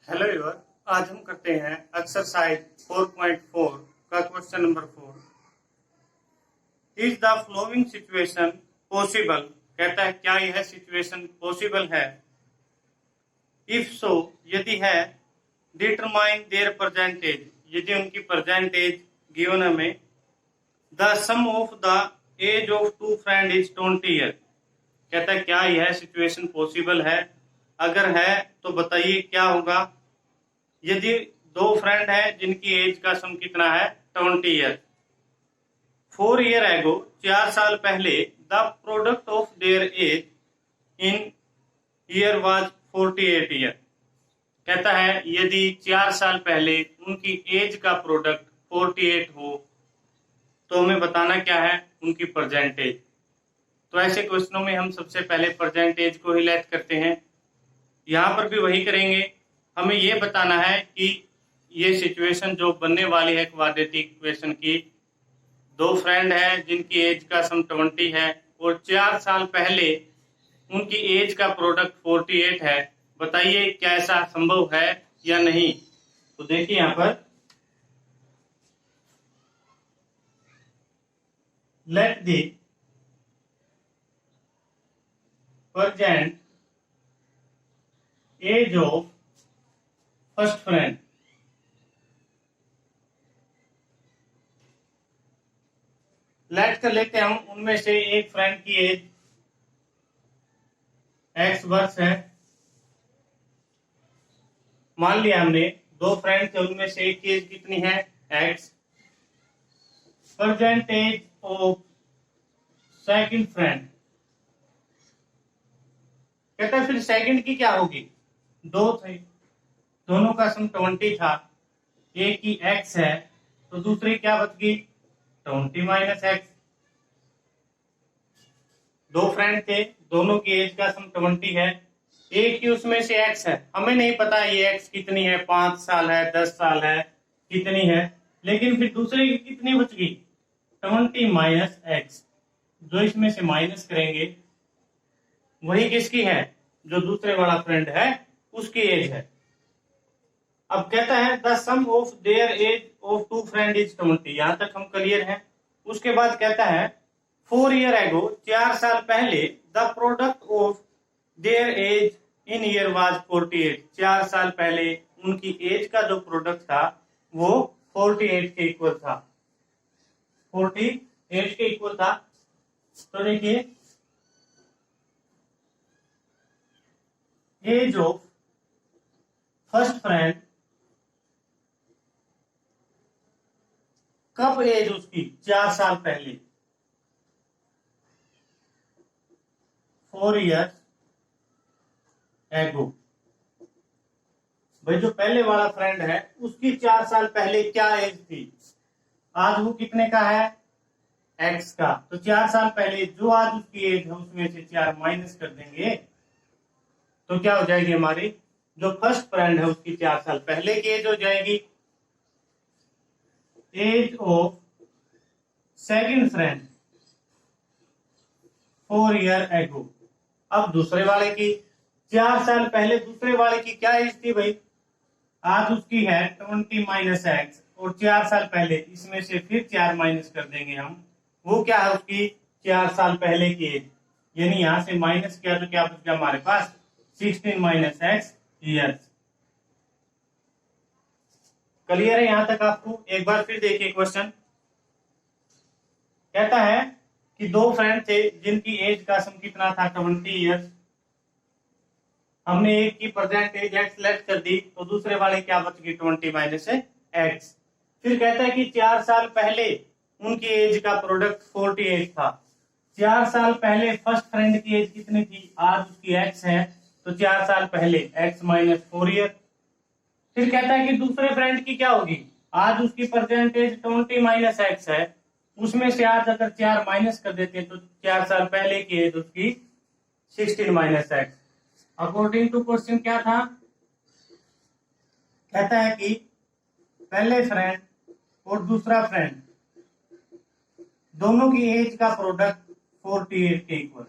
Hello ever, आज हम करते हैं एक्सरसाइज 4.4 का question number 4। Is the flowing situation possible? कहता है क्या यह सिचुएशन पॉसिबल है। इफ सो, यदि है, डिटरमाइन देयर परसेंटेज, यदि उनकी परसेंटेज गिवन हमें। The sum of the age of two friend is 20 year. कहता है क्या यह सिचुएशन पॉसिबल है, अगर है तो बताइए क्या होगा। यदि दो फ्रेंड हैं जिनकी एज का सम कितना है 20 ईयर। 4 ईयर एगो, 4 साल पहले, the product of their age in year was 48 year. कहता है यदि 4 साल पहले उनकी एज का प्रोडक्ट 48 हो तो हमें बताना क्या है, उनकी परसेंटेज। तो ऐसे क्वेश्चनों में हम सबसे पहले परसेंटेज को ही लेट करते हैं। यहां पर भी वही करेंगे। हमें यह बताना है कि ये सिचुएशन जो बनने वाली है क्वाड्रेटिक इक्वेशन की, दो फ्रेंड हैं जिनकी एज का सम 20 है और 4 साल पहले उनकी एज का प्रोडक्ट 48 है। बताइए क्या ऐसा संभव है या नहीं। तो देखिए यहां पर let the present age of first friend, let कर लेते हैं हम उनमें से एक फ्रेंड की एज x वर्ष है। मान लिया हमने दो फ्रेंड थे, उनमें से एक की एज कितनी है x। Present age of second friend, कहता है फिर सेकंड की क्या होगी। दो थे, दोनों का सम 20 था, एक की x है तो दूसरी क्या बच गई 20 माइनस एक्स। दो फ्रेंड थे, दोनों की एज का सम 20 है, एक की उसमें से x है। हमें नहीं पता ये x कितनी है, 5 साल है, 10 साल है, कितनी है, लेकिन फिर दूसरे की कितनी बच गई 20 माइनस एक्स। जो इसमें से माइनस करेंगे वही किसकी है, जो दूसरे वाला फ्रेंड है उसकी एज है। अब कहता है the sum of their age of two friend is 20। यहां तक हम क्लियर हैं। उसके बाद कहता है 4 ईयर एगो, 4 साल पहले, the product of their age in year was 48। 4 साल पहले उनकी एज का जो प्रोडक्ट था वो 48 के इक्वल था, 48 के इक्वल था। तो देखिए एज ऑफ फर्स्ट फ्रेंड, कब एज उसकी 4 साल पहले, 4 ईयर एगो। भाई जो पहले वाला फ्रेंड है उसकी 4 साल पहले क्या एज थी, आज वो कितने का है एक्स का। तो 4 साल पहले जो आज उसकी एज है उसमें से 4 माइनस कर देंगे तो क्या हो जाएगी हमारी, जो फर्स्ट फ्रेंड है उसकी 4 साल पहले की एज हो जाएगी। Age of second friend 4 year ago. अब दूसरे वाले की 4 साल पहले दूसरे वाले की क्या एज थी भाई, आज उसकी है 20 माइनस एक्स, और 4 साल पहले इसमें से फिर 4 माइनस कर देंगे हम, वो क्या है उसकी 4 साल पहले की एज। यानी यहां से माइनस किया तो क्या बच गया हमारे पास 16 माइनस एक्स ईयर्स। क्लियर है यहां तक आपको। एक बार फिर देखिए क्वेश्चन। कहता है कि दो फ्रेंड थे जिनकी एज का सम कितना था 20 ईयर्स। हमने एक की परसेंटेज एक्स लेट कर दी तो दूसरे वाले क्या बच गई 20 माइनस एक्स। फिर कहता है कि 4 साल पहले उनकी एज का प्रोडक्ट 48 था। 4 साल पहले फर्स्ट फ्रेंड की एज कितनी थी, आज उसकी एक्स है तो 4 साल पहले एक्स माइनस 4 ईयर। फिर कहता है कि दूसरे फ्रेंड की क्या होगी, आज उसकी परसेंटेज 20 माइनस एक्स है, उसमें से आज अगर 4 माइनस कर देते हैं तो 4 साल पहले की एज उसकी 16 minus x. According to question क्या था, कहता है कि पहले फ्रेंड और दूसरा फ्रेंड दोनों की एज का प्रोडक्ट 48 के इक्वल।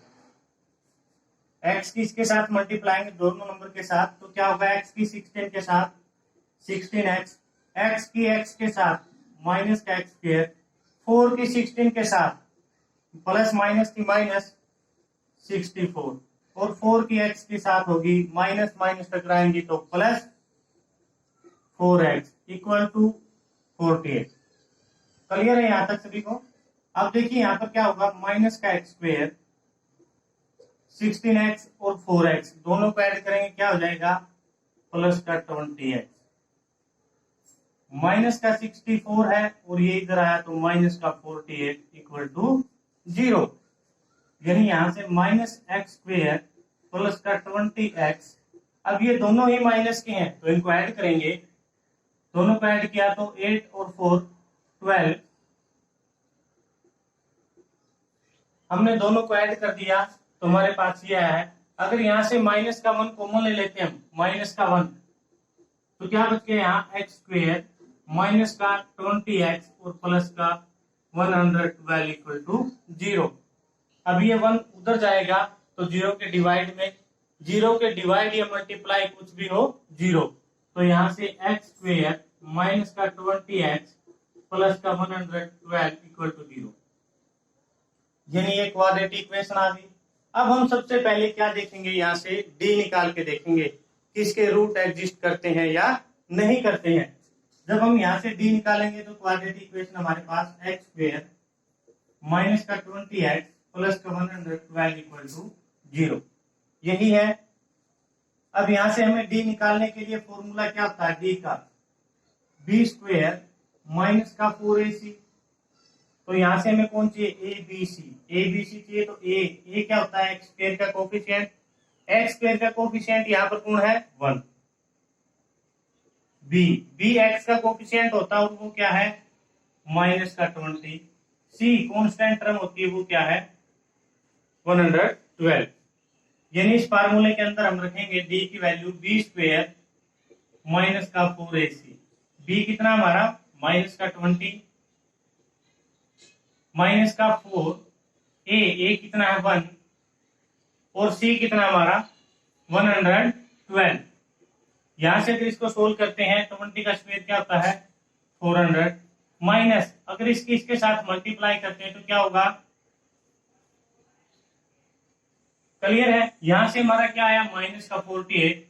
x की इसके साथ मल्टीप्लाएंगे दोनों नंबर के साथ, तो क्या होगा x की 16 के साथ 16x, x की x के साथ माइनस का एक्स स्क्वायर, 4 की 16 के साथ प्लस माइनस की माइनस 64, और 4 की x के साथ होगी माइनस माइनस टकराएंगी तो plus 4x equal to 48। Clear है यहां तक सभी को? अब देखिए यहां पर क्या होगा, माइनस का एक्स स्क्वायर 16x और 4x दोनों को ऐड करेंगे क्या हो जाएगा, प्लस का 20x, माइनस का 64 है और ये इधर आया तो माइनस का 48 इक्वल टू 0। यानी यहां से माइनस एक्स स्क्वायर प्लस का 20x, अब ये दोनों ही माइनस के हैं तो इनको ऐड करेंगे, दोनों को ऐड किया तो 8 और 4 12, हमने दोनों को ऐड कर दिया तो हमारे पास ये है। अगर यहां से माइनस का 1 कॉमन ले लेते हैं हम, माइनस का 1, तो क्या बच गया यहाँ एक्स स्क्वायर माइनस का 20x और प्लस का 112 इक्वल टू 0। अब ये 1 उधर जाएगा तो 0 के डिवाइड में, 0 के डिवाइड या मल्टीप्लाई कुछ भी हो 0, तो यहाँ से एक्स स्क्वायर माइनस का 20x प्लस का 112 इक्वल टू 0। यानी ये क्वाड्रेटिक इक्वेशन आ गई। अब हम सबसे पहले क्या देखेंगे, यहाँ से डी निकाल के देखेंगे कि इसके रूट एग्जिस्ट करते हैं या नहीं करते हैं। जब हम यहाँ से डी निकालेंगे तो क्वाड्रेटिक इक्वेशन हमारे पास एक्स स्क्वायर माइनस का 20x प्लस का 112 इक्वल टू 0 यही है। अब यहाँ से हमें डी निकालने के लिए फॉर्मूला क्या होता है, डी का बी स्क्वायर माइनस का 4ac, तो यहां से हमें कौन चाहिए, ए बी सी चाहिए, तो ए क्या होता है, एक्स स्क्वायर का कोफिशिएंट, एक्स स्क्वायर का कोफिशिएंट यहाँ पर कौन है 1, बी एक्स का कोफिशिएंट होता है और वो क्या है माइनस का 20, सी कांस्टेंट टर्म होती है वो क्या है 112। यानी इस फार्मूले के अंदर हम रखेंगे डी की वैल्यू बी स्क्वायर माइनस का 4ac, बी कितना हमारा माइनस का 20 माइनस का 4, ए कितना है 1 और सी कितना हमारा 112। यहां से अगर इसको सोल्व करते हैं 20 का स्क्वायर क्या होता है 400, माइनस अगर इसके साथ मल्टीप्लाई करते हैं तो क्या होगा, क्लियर है। यहां से हमारा क्या आया माइनस का 48।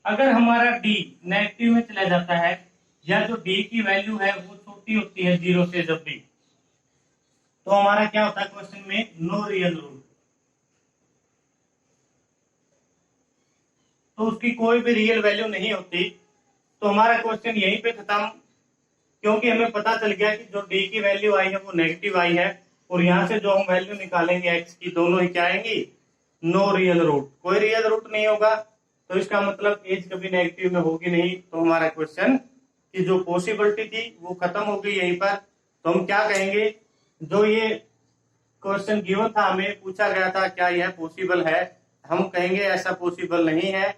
अगर हमारा डी नेगेटिव में चला जाता है या जो डी की वैल्यू है वो छोटी होती है 0 से जब भी, तो हमारा क्या होता है क्वेश्चन में नो रियल रूट, तो उसकी कोई भी रियल वैल्यू नहीं होती, तो हमारा क्वेश्चन यहीं पे खत्म, क्योंकि हमें पता चल गया कि जो डी की वैल्यू आई है वो नेगेटिव आई है और यहां से जो हम वैल्यू निकालेंगे एक्स की दोनों ही क्या आएंगी नो रियल रूट, कोई रियल रूट नहीं होगा, तो इसका मतलब एज कभी नेगेटिव में होगी नहीं, तो हमारा क्वेश्चन की जो पॉसिबिलिटी थी वो खत्म हो गई यहीं पर। तो हम क्या कहेंगे, जो ये क्वेश्चन गिवन था हमें पूछा गया था क्या यह पॉसिबल है, हम कहेंगे ऐसा पॉसिबल नहीं है।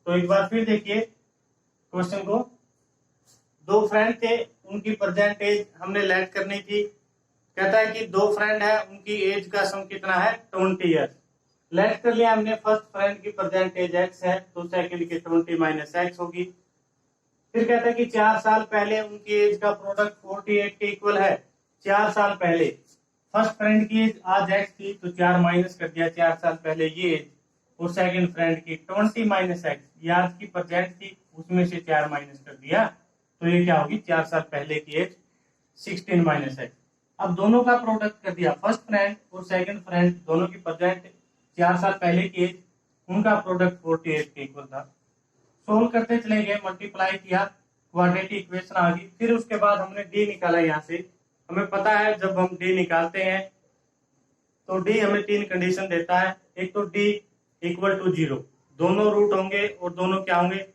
तो एक बार फिर देखिए क्वेश्चन को, दो फ्रेंड थे उनकी प्रेजेंट एज हमने लेट करनी थी, कहता है कि दो फ्रेंड है उनकी एज का सम कितना है 20 ईयर्स, लेट कर लिया हमने, फर्स्ट फ्रेंड की प्रेजेंट एज एक्स है तो सेकंड की 20 माइनस एक्स होगी। फिर कहता है कि 4 साल पहले उनकी एज का प्रोडक्ट 48 के इक्वल है, 4 साल पहले फर्स्ट फ्रेंड की एज आज एक्स थी तो 4 माइनस कर दिया 4 साल पहले ये एज, और सेकंड फ्रेंड की 20 माइनस एक्स ये आज की प्रेजेंट थी उसमें से 4 माइनस कर दिया, तो ये क्या होगी 4 साल पहले की एज 16 माइनस एक्स। अब दोनों का प्रोडक्ट कर दिया, फर्स्ट फ्रेंड और सेकंड फ्रेंड दोनों की प्रेजेंट 4 साल पहले की एज, उनका प्रोडक्ट 48 के इक्वल था। सोल्व करते चले गए, मल्टीप्लाई किया, क्वाड्रेटिक इक्वेशन आ गई। फिर उसके बाद हमने डी निकाला, यहाँ से हमें पता है जब हम डी निकालते हैं तो डी हमें 3 कंडीशन देता है, एक तो डी इक्वल टू 0, दोनों रूट होंगे और दोनों क्या होंगे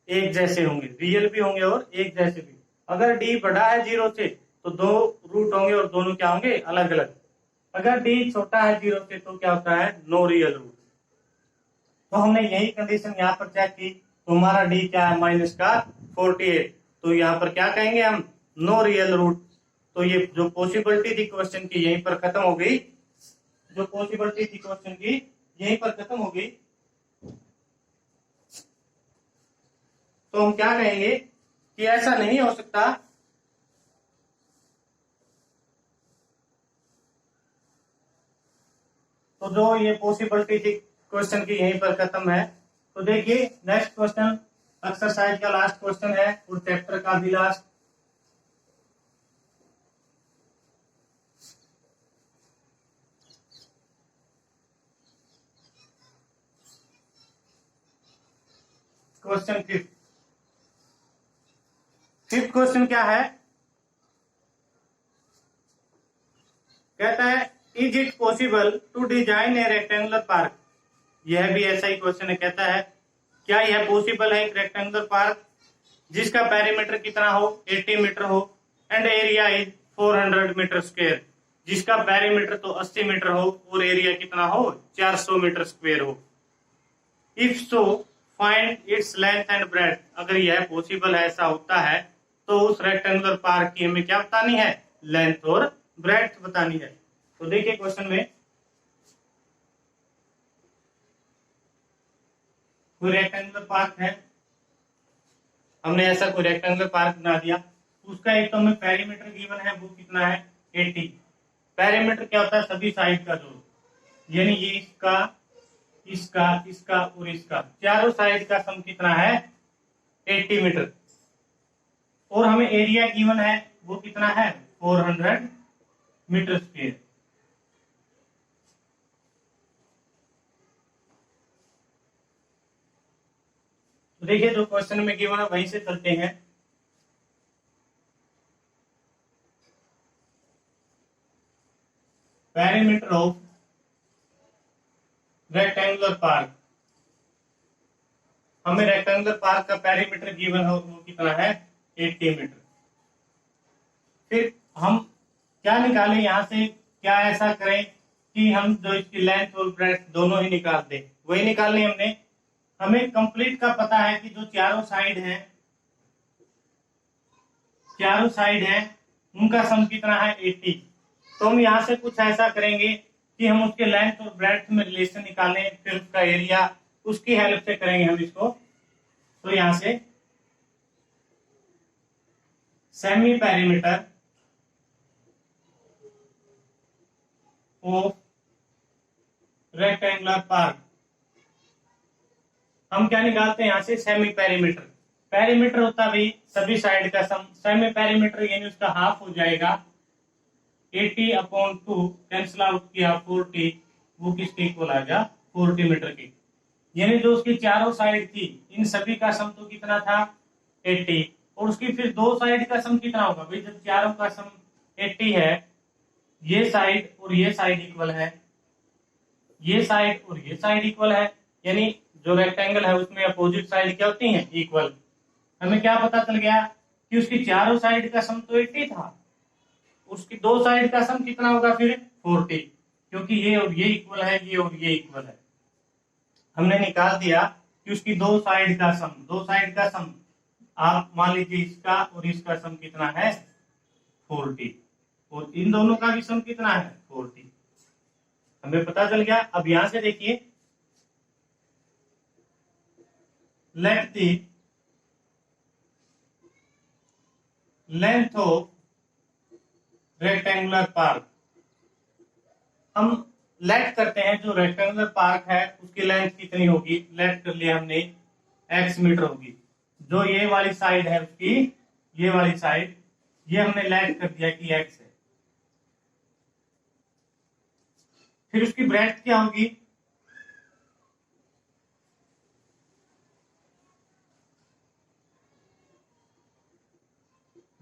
एक जैसे होंगे, रियल भी होंगे और एक जैसे भी। अगर डी बड़ा है 0 से तो 2 रूट होंगे और दोनों क्या होंगे अलग अलग। अगर डी छोटा है 0 से तो क्या होता है नो रियल रूट। तो हमने यही कंडीशन यहाँ पर चेक की, तो हमारा डी क्या है माइनस का 48, तो यहाँ पर क्या कहेंगे हम नो रियल रूट। तो ये जो पॉसिबिलिटी थी क्वेश्चन की यहीं पर खत्म हो गई, जो पॉसिबिलिटी थी क्वेश्चन की यहीं पर खत्म हो गई, तो हम क्या कहेंगे कि ऐसा नहीं हो सकता। तो जो ये पॉसिबिलिटी थी क्वेश्चन की यहीं पर खत्म है। तो देखिए नेक्स्ट क्वेश्चन एक्सरसाइज का लास्ट क्वेश्चन है और चैप्टर का भी लास्ट। क्वेश्चन फिफ्थ क्वेश्चन क्या है, कहता है is it possible to design a rectangular park. यह भी ऐसा ही क्वेश्चन है, कहता है क्या यह पॉसिबल है एक रेक्टेंगुलर पार्क जिसका पेरीमीटर कितना हो 80 मीटर हो and area is 400 metre square, जिसका पेरीमीटर तो 80 मीटर हो और एरिया कितना हो 400 मीटर स्क्वायर हो। If so find its length and breadth. अगर यह पॉसिबल है, ऐसा होता है, तो उस रेक्टेंगुलर पार्क की हमें क्या बतानी है, लेंथ और ब्रेड्थ बतानी है। तो देखिए क्वेश्चन में कोई रेक्टेंगुलर पार्क है, हमने ऐसा कोई रेक्टेंगुलर पार्क बना दिया, उसका एक तो हमें पेरीमीटर गिवन है, वो कितना है 80। पेरीमीटर क्या होता है, सभी साइड का जोड़, यानी ये इसका इसका इसका और इसका चारों साइड का सम कितना है 80 मीटर। और हमें एरिया गिवन है, वो कितना है 400 मीटर स्क्वायर। तो देखिए जो क्वेश्चन में गिवन है वहीं से चलते हैं। पेरीमीटर ऑफ रेक्टेंगुलर पार्क, हमें रेक्टेंगुलर पार्क का पेरीमीटर गिवन हो वो कितना है 80 मीटर। फिर हम क्या निकालें यहां से, क्या ऐसा करें कि हम जो इसकी लेंथ और ब्रेड्थ दोनों ही निकाल दें, वही निकालनी हमने। हमें कंप्लीट का पता है कि जो चारों साइड हैं, चारों साइड हैं उनका सम कितना है 80। तो हम यहां से कुछ ऐसा करेंगे कि हम उसके लेंथ और ब्रेड्थ में रिलेशन निकालें, फिर उसका एरिया उसकी हेल्प से करेंगे हम इसको। तो यहां से semi perimeter of rectangular park, हम क्या निकालते हैं यहां से सेमी पेरीमीटर। पेरीमीटर होता भी सभी साइड का सम, सेमी पेरीमीटर यानी उसका हाफ हो जाएगा 80/2 कैंसिल आउट किया 40, वो किसके इक्वल आ गया 40 मीटर की। यानी जो उसकी चारों साइड थी इन सभी का सम तो कितना था 80, और उसकी फिर दो साइड का सम कितना होगा भाई, जब चारों का सम 80 है, ये साइड और ये साइड इक्वल है, ये साइड और ये साइड इक्वल है, यानी जो रेक्टेंगल है उसमें अपोजिट साइड क्या होती हैं इक्वल। हमें क्या पता चल गया कि उसकी चारों साइड का सम तो 80 था, उसकी दो साइड का सम कितना होगा फिर 40, क्योंकि ये और ये इक्वल है, ये और ये इक्वल है। हमने निकाल दिया कि उसकी दो साइड का सम, दो साइड का सम आप मान लीजिए इसका और इसका सम कितना है 40, और इन दोनों का भी सम कितना है 40, हमें पता चल गया। अब यहां से देखिए let the length of rectangular park, हम लेट करते हैं जो रेक्टेंगुलर पार्क है उसकी लेंथ कितनी होगी, लेट कर लिया हमने x मीटर होगी। जो ये वाली साइड है उसकी, ये वाली साइड, ये हमने लेट कर दिया कि x है। फिर उसकी ब्रेड्थ क्या होगी,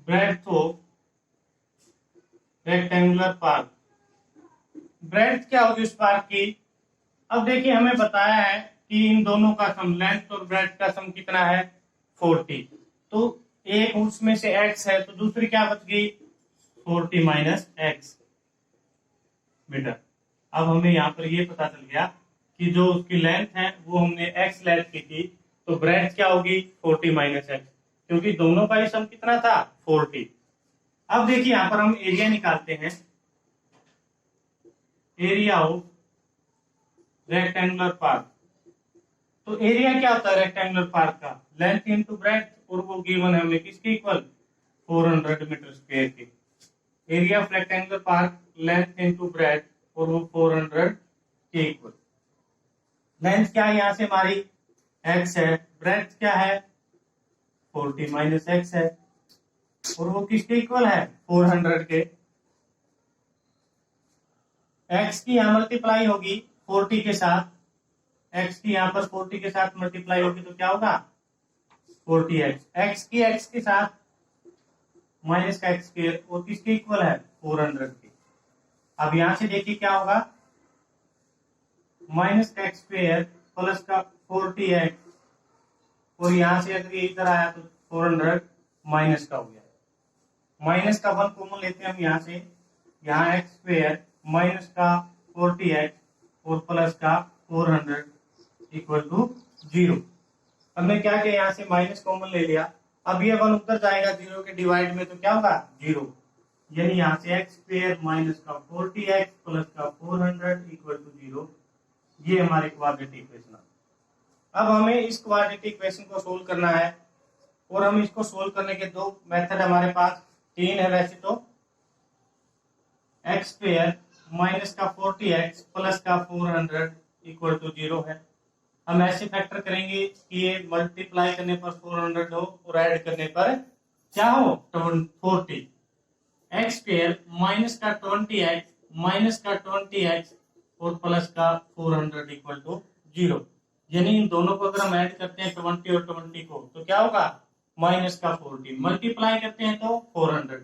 breadth of rectangular park, breadth क्या होगी उस पार्क की। अब देखिए हमें बताया है कि इन दोनों का सम, लेंथ और ब्रेड्थ का सम कितना है 40, तो एक उसमें से x है तो दूसरी क्या बच गई 40 माइनस एक्स मीटर। अब हमें यहाँ पर ये पता चल गया कि जो उसकी लेंथ है वो हमने x लेंथ की थी, तो ब्रेड्थ क्या होगी 40 माइनस एक्स, क्योंकि दोनों का ही सम कितना था 40। अब देखिए यहां पर हम एरिया निकालते हैं, एरिया ऑफ रेक्टेंगुलर पार्क। तो एरिया क्या होता है रेक्टेंगुलर पार्क का? लेंथ इनटू ब्रेड्थ, और वो गिवन है हमें किसके इक्वल? 400 मीटर स्क्वायर के। Area of rectangular park length into breadth, और वो 400 के इक्वल। लेंथ क्या है यहाँ से हमारी? x है। ब्रेड्थ क्या है? 40 माइनस एक्स है, और वो किसके इक्वल है? 400 के। x की यहाँ मल्टीप्लाई होगी 40 के साथ, x की यहाँ पर 40 के साथ मल्टीप्लाई होगी तो क्या होगा? 40x। x की x के साथ माइनस का एक्स स्क्वायर, और किसके इक्वल है? 400 के। अब यहां से देखिए क्या होगा? माइनस का एक्स स्क्वायर प्लस का 40x, और यहां से अगर ये इधर आया तो 400 माइनस का हो गया। माइनस का 1 कॉमन लेते हैं हम यहां से, यहाँ एक्स स्क्वायर माइनस का 40x और प्लस का 400 इक्वल टू 0। हमने क्या किया? यहाँ से माइनस कॉमन ले लिया। अब ये 1 उधर जाएगा 0 के डिवाइड में, तो क्या होगा? 0। यानी यहाँ से एक्स स्क्वायर माइनस का 40x प्लस का 400 इक्वल टू 0। ये हमारी क्वाड्रेटिक इक्वेशन। अब हमें इस क्वाड्रेटिक इक्वेशन को सोल्व करना है, और हम इसको सोल्व करने के दो मेथड हमारे पास, 3 है वैसे तो। एक्स स्क्वायर माइनस का 40x प्लस का 400 इक्वल टू 0 है। हम ऐसे फैक्टर करेंगे कि ये मल्टीप्लाई करने पर 400 हो और ऐड करने पर क्या हो? 40। एक्स स्क्वायर माइनस का 20x माइनस का 20x और प्लस का 400 इक्वल टू 0। यानी इन दोनों को अगर हम ऐड करते हैं 20 और 20 को, तो क्या होगा? माइनस का 40। मल्टीप्लाई करते हैं तो 400।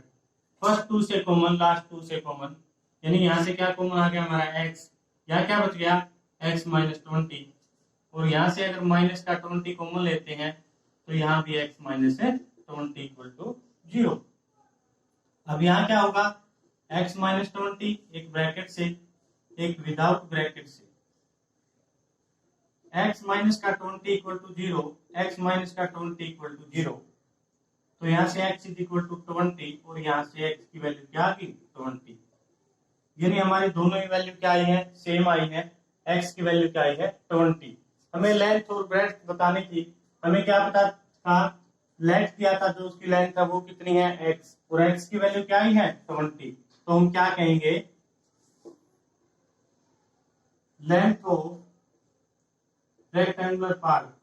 फर्स्ट 2 से कॉमन, लास्ट 2 से कॉमन, यानी यहां से क्या कॉमन आ गया हमारा? x। यहाँ क्या बच गया? x माइनस 20, और यहां से अगर माइनस का 20 कॉमन लेते हैं तो यहाँ भी x माइनस 20 इक्वल टू 0। अब यहाँ क्या होगा? x माइनस 20 एक ब्रैकेट से, एक विदाउट ब्रैकेट से। x माइनस का 20 इक्वल टू 0, x माइनस का 20 इक्वल टू 0। तो यहाँ से x इज इक्वल टू 20, और यहाँ से x की वैल्यू क्या आ गई? 20। यानी हमारी दोनों ही वैल्यू क्या आई है? सेम आई है। x की वैल्यू क्या आई है? 20। हमें लेंथ और ब्रेड्थ बतानी थी। हमें क्या पता था? लेंथ दिया था, जो उसकी लेंथ है वो कितनी है? x, और x की वैल्यू क्या आई है? 20। तो हम क्या कहेंगे? लेंथ ऑफ रेक्टेंगुलर पार्क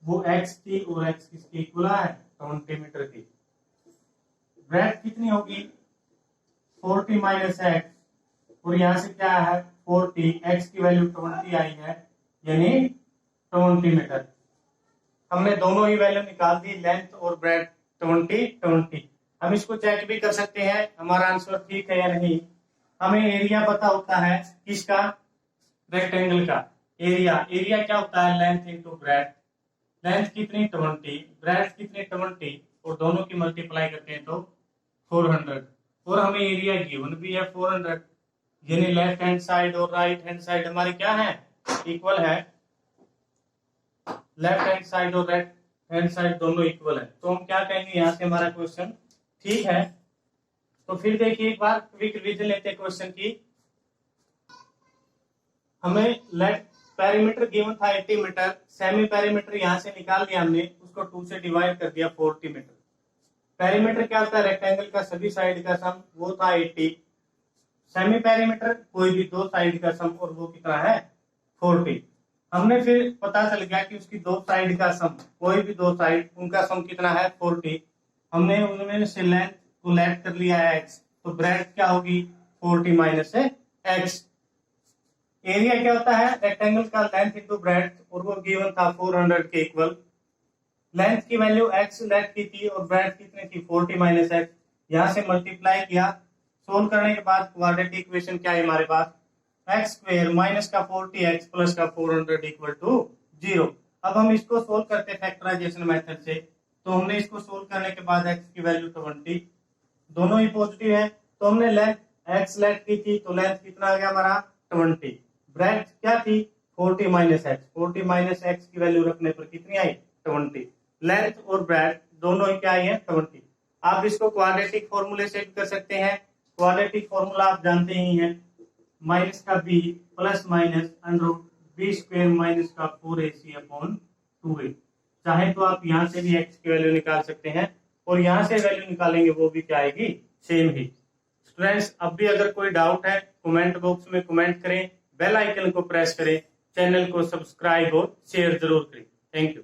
वो x थी, और x किसकी इक्वल है? 20 मीटर की। ब्रेड्थ कितनी होगी? 40 माइनस एक्स, और यहां से क्या है? 40, x की वैल्यू 20 आई है, यानी 20 मीटर। हमने दोनों ही वैल्यू निकाल दी, लेंथ और ब्रेड्थ 20। हम इसको चेक भी कर सकते हैं हमारा आंसर ठीक है या नहीं। हमें एरिया पता होता है किसका? रेक्टेंगल का। एरिया क्या होता है? Length into breadth. लेंथ कितनी? 20, ब्रेड्थ कितनी? 20, और दोनों की मल्टीप्लाई करते हैं तो 400, और हमें एरिया गिवन भी है 400। यानी लेफ्ट हैंड साइड और राइट हैंड साइड हमारी क्या है? इक्वल है। लेफ्ट हैंड साइड और राइट हैंड साइड दोनों इक्वल है, तो हम क्या कहेंगे? यहाँ से हमारा क्वेश्चन ठीक है। तो फिर देखिए एक बार क्विक रिवीजन लेते हैं क्वेश्चन की। हमें लेट पेरीमीटर गिवन था 80 मीटर, सेमी पेरीमीटर यहाँ से निकाल दिया हमने, उसको 2 से डिवाइड कर दिया 40 मीटर। पेरीमीटर क्या होता है? रेक्टेंगल का सभी साइड का सम, वो था 80। सेमी पेरीमीटर कोई भी 2 साइड का सम, और वो कितना है? 40। हमने फिर पता चल गया कि उसकी 2 साइड का सम, कोई भी 2 साइड, उनका सम कितना है? 40। हमने उनमें से लेंथ को लेट कर लिया है x, तो ब्रेड्थ क्या होगी? 40 माइनस x। एरिया क्या होता है? रेक्टेंगल का लेंथ इंटू ब्रेड्थ, और वो गिवन था 400 के इक्वल। लेंथ की वैल्यू x लेट की थी, और ब्रेड्थ कितनी थी? 40 माइनस x। यहां से मल्टीप्लाई किया, सोल्व करने के बाद क्वाड्रेटिक इक्वेशन क्या है हमारे पास? एक्स स्क्वायर माइनस का 40x प्लस का 400 इक्वल टू 0। अब हम इसको सोल्व करते हैं फैक्टराइजेशन मेथड से। तो हमने इसको सोल्व करने के बाद x की वैल्यू 20, दोनों ही पॉजिटिव है, तो हमने लेंथ x लेट की थी, तो लेंथ कितना आ गया हमारा? 20। ब्रेड्थ क्या थी? 40 माइनस एक्स। 40 माइनस एक्स की वैल्यू रखने पर कितनी आई? 20। लेंथ और ब्रेड्थ दोनों ही क्या आई है? 20। आप इसको क्वाड्रेटिक फॉर्मूले से भी कर सकते हैं। क्वाड्रेटिक फॉर्मूला आप जानते ही हैं, माइनस का b plus minus under root b square minus का 4ac अपॉन 2a। चाहे तो आप यहाँ से भी एक्स की वैल्यू निकाल सकते हैं और यहाँ से वैल्यू निकालेंगे वो भी क्या आएगी, सेम ही। स्टूडेंट्स, अब भी अगर कोई डाउट है कमेंट बॉक्स में कमेंट करें, बेल आइकन को प्रेस करें, चैनल को सब्सक्राइब और शेयर जरूर करें। Thank you.